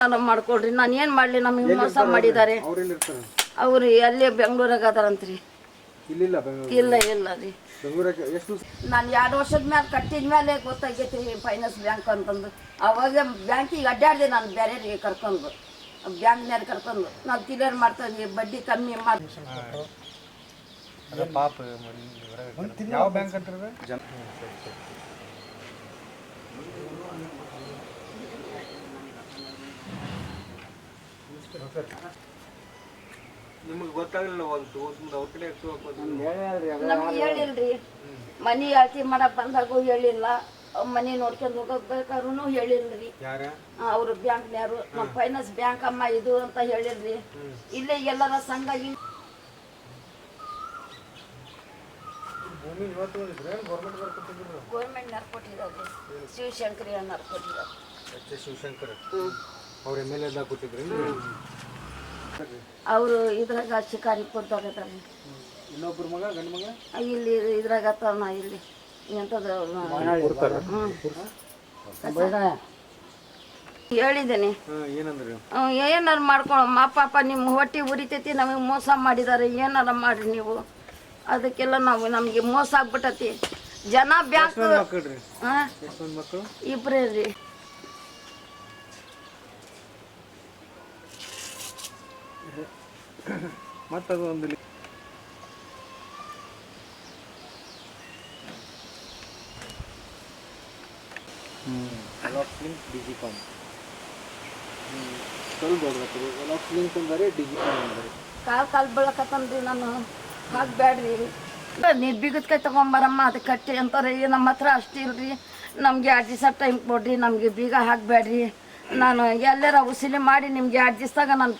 ಮಾಡ್ಕೊಡ್ರಿ. ನಾನು ಏನು ಮಾಡಲಿ, ನಮಗೆ ಮೋಸ ಮಾಡಿದ್ದಾರೆ. ಅವ್ರು ಅಲ್ಲೇ ಬೆಂಗಳೂರಾಗ ಅದಾರಂತ್ರಿ. ಇಲ್ಲ ರೀ, ನಾನು 2 ವರ್ಷದ ಮೇಲೆ ಕಟ್ಟಿದ ಮೇಲೆ ಗೊತ್ತಾಗೈತಿ ರೀ ಫೈನಾನ್ಸ್ ಬ್ಯಾಂಕ್ ಅಂತಂದು. ಅವಾಗ ಬ್ಯಾಂಕಿಗೆ ಅಡ್ಡಾಡಿದೆ ನಾನು, ಬೇರೆ ಕರ್ಕೊಂಡು ಬ್ಯಾಂಕ್ನ್ಯಾರ ಕರ್ಕೊಂಡು ನಾವು ಕ್ಲಿಯರ್ ಮಾಡ್ತೀವಿ, ಬಡ್ಡಿ ಕಮ್ಮಿ ಮಾಡಿ. ಯಾವ ಬ್ಯಾಂಕ್ ಅಂತ ನಿಮಗೆ ಗೊತ್ತಾಗಲಿಲ್ಲ? ನಮ್ಗೆ ಹೇಳಿಲ್ರಿ. ಮನೆ ಅಳತಿ ಮಾಡಕ್ ಬಂದಾಗೂ ಹೇಳಿಲ್ಲ, ಮನೆ ನೋಡ್ಕೊಂಡು ಹೋಗಬೇಕಾದ್ರೂ ಹೇಳಿಲ್ರಿ. ಅವ್ರು ಬ್ಯಾಂಕ್ನ್ಯಾರು ನಮ್ಮ ಫೈನಾನ್ಸ್ ಬ್ಯಾಂಕ್ ಅಮ್ಮ ಇದು ಅಂತ ಹೇಳಿಲ್ರಿ. ಇಲ್ಲೇ ಎಲ್ಲರ ಸಂಘ ಗೌರ್ಮೆಂಟ್ನಾರು ಕೊಟ್ಟಿದ್ದಾರೆ, ಶಿವಶಂಕರಿ ಅನ್ನಾರು ಕೊಟ್ಟಿದ್ದಾರೆ. ಶಿವಶಂಕರ್ ಅವ್ರ ಎಮ್.ಎಲ್.ಎ ಕೊಟ್ಟಿದ್ರಿ? ಅವರು ಇದ್ರಾಗ ಶಿಕಾರಿಪುರದಾಗ ಅದಾರೆ. ಇನ್ನೊಬ್ರು ಮಗ ಗಂಡು ಮಗ ಇಲ್ಲಿ ಇದ್ರಾಗ ಅತ್ತಾನ, ಇಲ್ಲಿ ಎಂಥದ್ದು ಹೇಳಿದ್ದೇನೆ. ಏನಾರು ಮಾಡ್ಕೊಳಮ್ಮ ಪಾಪ, ನಿಮ್ಮ ಹೊಟ್ಟೆ ಉರಿತೈತಿ, ನಮಗೆ ಮೋಸ ಮಾಡಿದ್ದಾರೆ, ಏನಾರ ಮಾಡ್ರಿ ನೀವು. ಅದಕ್ಕೆಲ್ಲ ನಮಗೆ ಮೋಸ ಆಗ್ಬಿಟ್ಟತಿ. ಜನ ಬ್ಯಾಂಕ್ ಇಬ್ಬರೇ ರೀ. ಮತ್ತದು ಒಂದು ಡಿಜಿಕಾಮ್ ಕಾಲ್ ಬೆಳಕತ್ತನ್ರಿ. ನಾನು ಹಾಕ್ಬ್ಯಾಡ್ರಿ, ನೀವು ಬಿಗದ್ಕಾಯಿ ತಗೊಂಬರಮ್ಮ, ಅದು ಕಟ್ಟಿ ಅಂತಾರೆ. ನಮ್ಮ ಹತ್ರ ಅಷ್ಟಿಲ್ರಿ, ನಮ್ಗೆ 2 ದಿವಸ ಟೈಮ್ ಕೊಡ್ರಿ, ನಮಗೆ ಬೀಗ ಹಾಕ್ಬ್ಯಾಡ್ರಿ. ನಾನು ಎಲ್ಲಾರ ಉಸಿಲಿ ಮಾಡಿ ನಿಮ್ಗೆ 2 ದಿವಸದಾಗ ನಾನು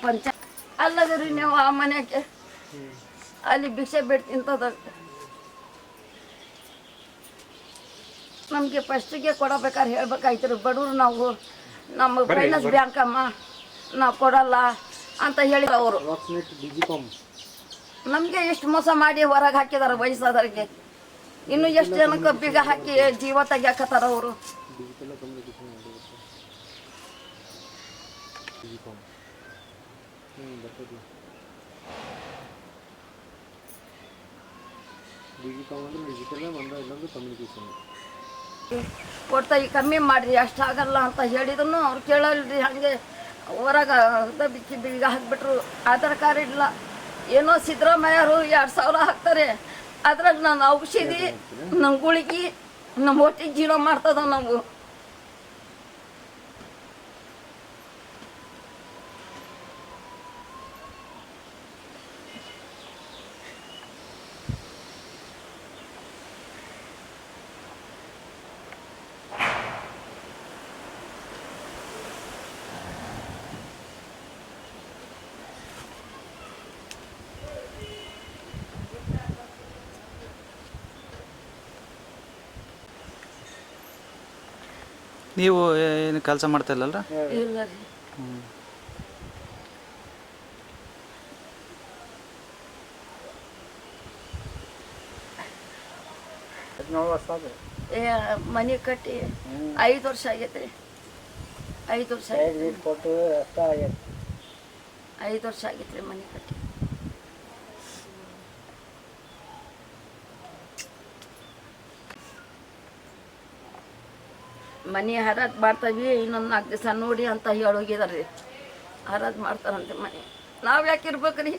ಅಲ್ಲದ್ರಿ ನೀವು ಆ ಮನೆಗೆ ಅಲ್ಲಿ ಭಿಕ್ಷೆ ಬೇಡ ತಿಂತದ. ನಮಗೆ ಫಸ್ಟಿಗೆ ಕೊಡಬೇಕಾದ್ರೆ ಹೇಳ್ಬೇಕಾಯ್ತು, ಬಡವ್ರು ನಾವು, ನಮ್ಮ ಫೈನಾನ್ಸ್ ಬ್ಯಾಂಕ್ ಅಮ್ಮ ನಾವು ಕೊಡಲ್ಲ ಅಂತ ಹೇಳಿದ್ರು ಅವರು. ನಮಗೆ ಎಷ್ಟು ಮೋಸ ಮಾಡಿ ಹೊರಗೆ ಹಾಕಿದಾರೆ ವಯಸ್ಸಾದವ್ರಿಗೆ. ಇನ್ನು ಎಷ್ಟು ಜನಕ್ಕೆ ಬೀಗ ಹಾಕಿ ಜೀವ ತೆಗಿಯಾಕತ್ತಾರ ಅವರು. ಕೊಡ್ತಾಯಿ ಕಮ್ಮಿ ಮಾಡ್ರಿ, ಅಷ್ಟಾಗಲ್ಲ ಅಂತ ಹೇಳಿದ್ರು ಅವ್ರು ಕೇಳಲ್ರಿ. ಹಾಗೆ ಹೊರಗೆ ಬಿಚ್ಚಿ ಬೀಗ ಹಾಕ್ಬಿಟ್ರು. ಆಧಾರ್ ಕಾರ್ಡ್ ಇಲ್ಲ, ಏನೋ ಸಿದ್ದರಾಮಯ್ಯರು 2000 ಹಾಕ್ತಾರೆ. ಅದ್ರಾಗ ನಾನು ಔಷಧಿ, ನಮ್ಮ ಗುಳಿಗೆ, ನಮ್ಮ ಹೊಟ್ಟಿಗೆ ಜೀವನ ಮಾಡ್ತದ ನಾವು. ನೀವು ಏನು ಕೆಲಸ ಮಾಡ್ತಾ ಇಲ್ಲಲ್ಲ? ಇಲ್ಲ ರೀ. ಮನೆ ಕಟ್ಟಿ 5 ವರ್ಷ ಆಗೈತೆ ರೀ. 5 ವರ್ಷ 5 ವರ್ಷ ಆಗೈತೆ ರೀ ಮನೆ ಕಟ್ಟಿ. ಮನೆ ಹರಾಜ್ ಮಾಡ್ತೀವಿ, ಇನ್ನೊಂದು 4 ದಿವಸ ನೋಡಿ ಅಂತ ಹೇಳೋಗಿದಾರೆ. ಹರಾಜ್ ಮಾಡ್ತಾರಂತೆ ಮನೆ. ನಾವು ಯಾಕೆ ಇರ್ಬೇಕ್ರಿ?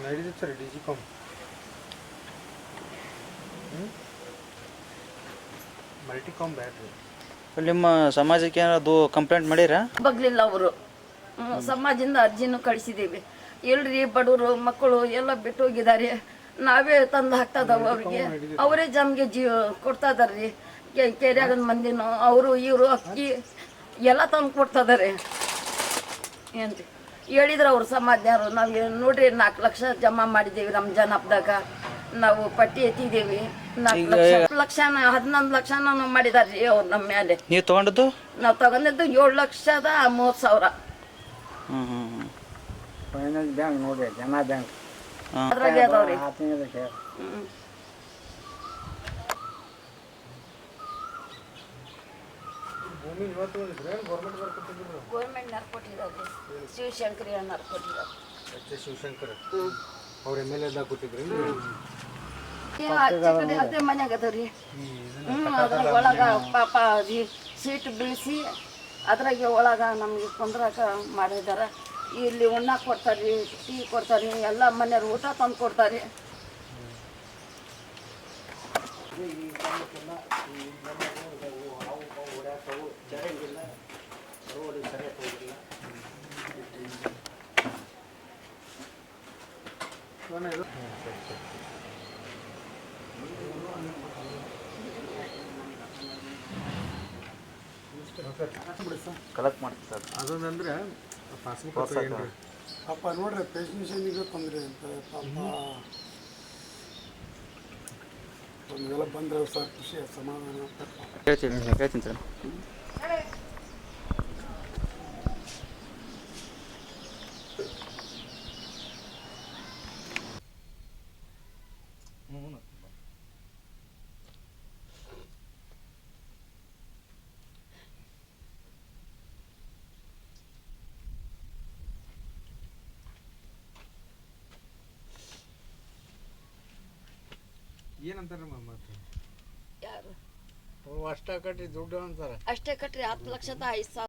ನಡೀತೈತೆ ಸರ್ ಡಿಜಿಕಾಮ್. ಮಲ್ಟಿಕಾಮ್ ಬ್ಯಾಟ್ರಿ. ನಿಮ್ಮ ಸಮಾಜಕ್ಕೆ ಏನಾದ್ರು ಕಂಪ್ಲೇಂಟ್ ಮಾಡಿರಾ? ಬಗ್ಲಿಲ್ಲ ಅವರು. ಸಮಾಜದಿಂದ ಅರ್ಜಿನೂ ಕಳಿಸಿದ್ದೀವಿ. ಇಲ್ರಿ, ಬಡವರು ಮಕ್ಕಳು ಎಲ್ಲ ಬಿಟ್ಟು ಹೋಗಿದ್ದಾರೆ, ನಾವೇ ತಂದು ಹಾಕ್ತದವು ಅವ್ರಿಗೆ. ಅವರೇ ಜಮ್ಗೆ ಕೊಡ್ತಾ ಇದಾರ್ರಿ. ಕೆರೆಯಾಗದ ಮಂದಿನೂ ಅವರು ಇವರು ಅಕ್ಕಿ ಎಲ್ಲ ತಂದು ಕೊಡ್ತಾ ಇದಾರೆ. ಏನ್ರಿ ಹೇಳಿದ್ರು ಅವ್ರು ಸಮಾಜದವರು. ನಾವು ನೋಡ್ರಿ 4 ಲಕ್ಷ ಜಮಾ ಮಾಡಿದ್ದೀವಿ ರಂಜಾನ್ ಹಬ್ಬದಾಗ. ನಾವು ಪಟ್ಟಿ ಎತ್ತಿದ್ದೀವಿ 4 ಲಕ್ಷ 11 ಲಕ್ಷ ನಾವು ಮಾಡಿದಾರ್ರಿ ಅವ್ರು ನಮ್ಮ ಮೇಲೆ. ನೀವು ತೊಗೊಂಡದ್ದು? ನಾವು ತಗೊಂಡಿದ್ದು 7,30,000. ಹ್ಞೂ ಹ್ಞೂ ಹ್ಞೂ ಫೈನಾನ್ಸ್ ಬ್ಯಾಂಕ್ ನೋಡ್ರಿ, ಜನ ಬ್ಯಾಂಕ್. ಅದ್ರಾಗೆ ಅದಾವ್ರಿ. ಭೂಮಿ ಇವತ್ತು ಬಂದಿದ್ರೆ ಗೌರ್ಮೆಂಟ್ ಬರ್ಕೊಟ್ಟಿದ್ರು. ಗೌರ್ಮೆಂಟ್ನವ್ರು ಕೊಟ್ಟಿದ್ದಾರೆ, ಶಿವಶಂಕರಿ ಅಣ್ಣವ್ರು ಕೊಟ್ಟಿದ್ದಾರೆ. ಶಿವಶಂಕರ್ ಅವ್ರ ಎಮ್.ಎಲ್.ಎ ಕೊಟ್ಟಿದ್ರಿ. ಅದೇ ಮನ್ಯಾಗ ಅದರಿ. ಅದ್ರ ಒಳಗ ಪಾಪ ಸೀಟ್ ಬೀಳಿಸಿ ಅದ್ರಾಗೆ ಒಳಗ ನಮಗೆ ಕುಂದ್ರಾಕ ಮಾಡಿದಾರ. ಇಲ್ಲಿ ಉಣ್ಣಾಕ ಕೊಡ್ತಾರೆ, ಟೀ ಕೊಡ್ತಾರೆ, ಎಲ್ಲ ಮನೆಯವ್ರು ಊಟ ತಂದು ಕೊಡ್ತಾರೆ. ಕಲೆಕ್ಟ್ ಮಾಡ್ತೀವಿ ಸರ್. ಅದೊಂದಂದ್ರೆ ಪಾಸ್ಬುಕ್ ಪಾಪ ನೋಡ್ರಿ ಪೆನ್ಷನ್ನಿಗೆ ತೊಂದರೆ ಅಂತ ಪಾಪ ಒಂದೆಲ್ಲ ಬಂದ್ರೆ ಸರ್ ಖುಷಿ ಸಮಾಧಾನ. ಹೇಳ್ತೀನಿ ಸರ್. ಏನಂತಾರೆ ಮತ್ತೆ ಯಾರು ಅಷ್ಟ ಕಟ್ಟಿ ದುಡ್ಡು ಅಂತಾರೆ. ಅಷ್ಟೇ ಕಟ್ರಿ 10,05,000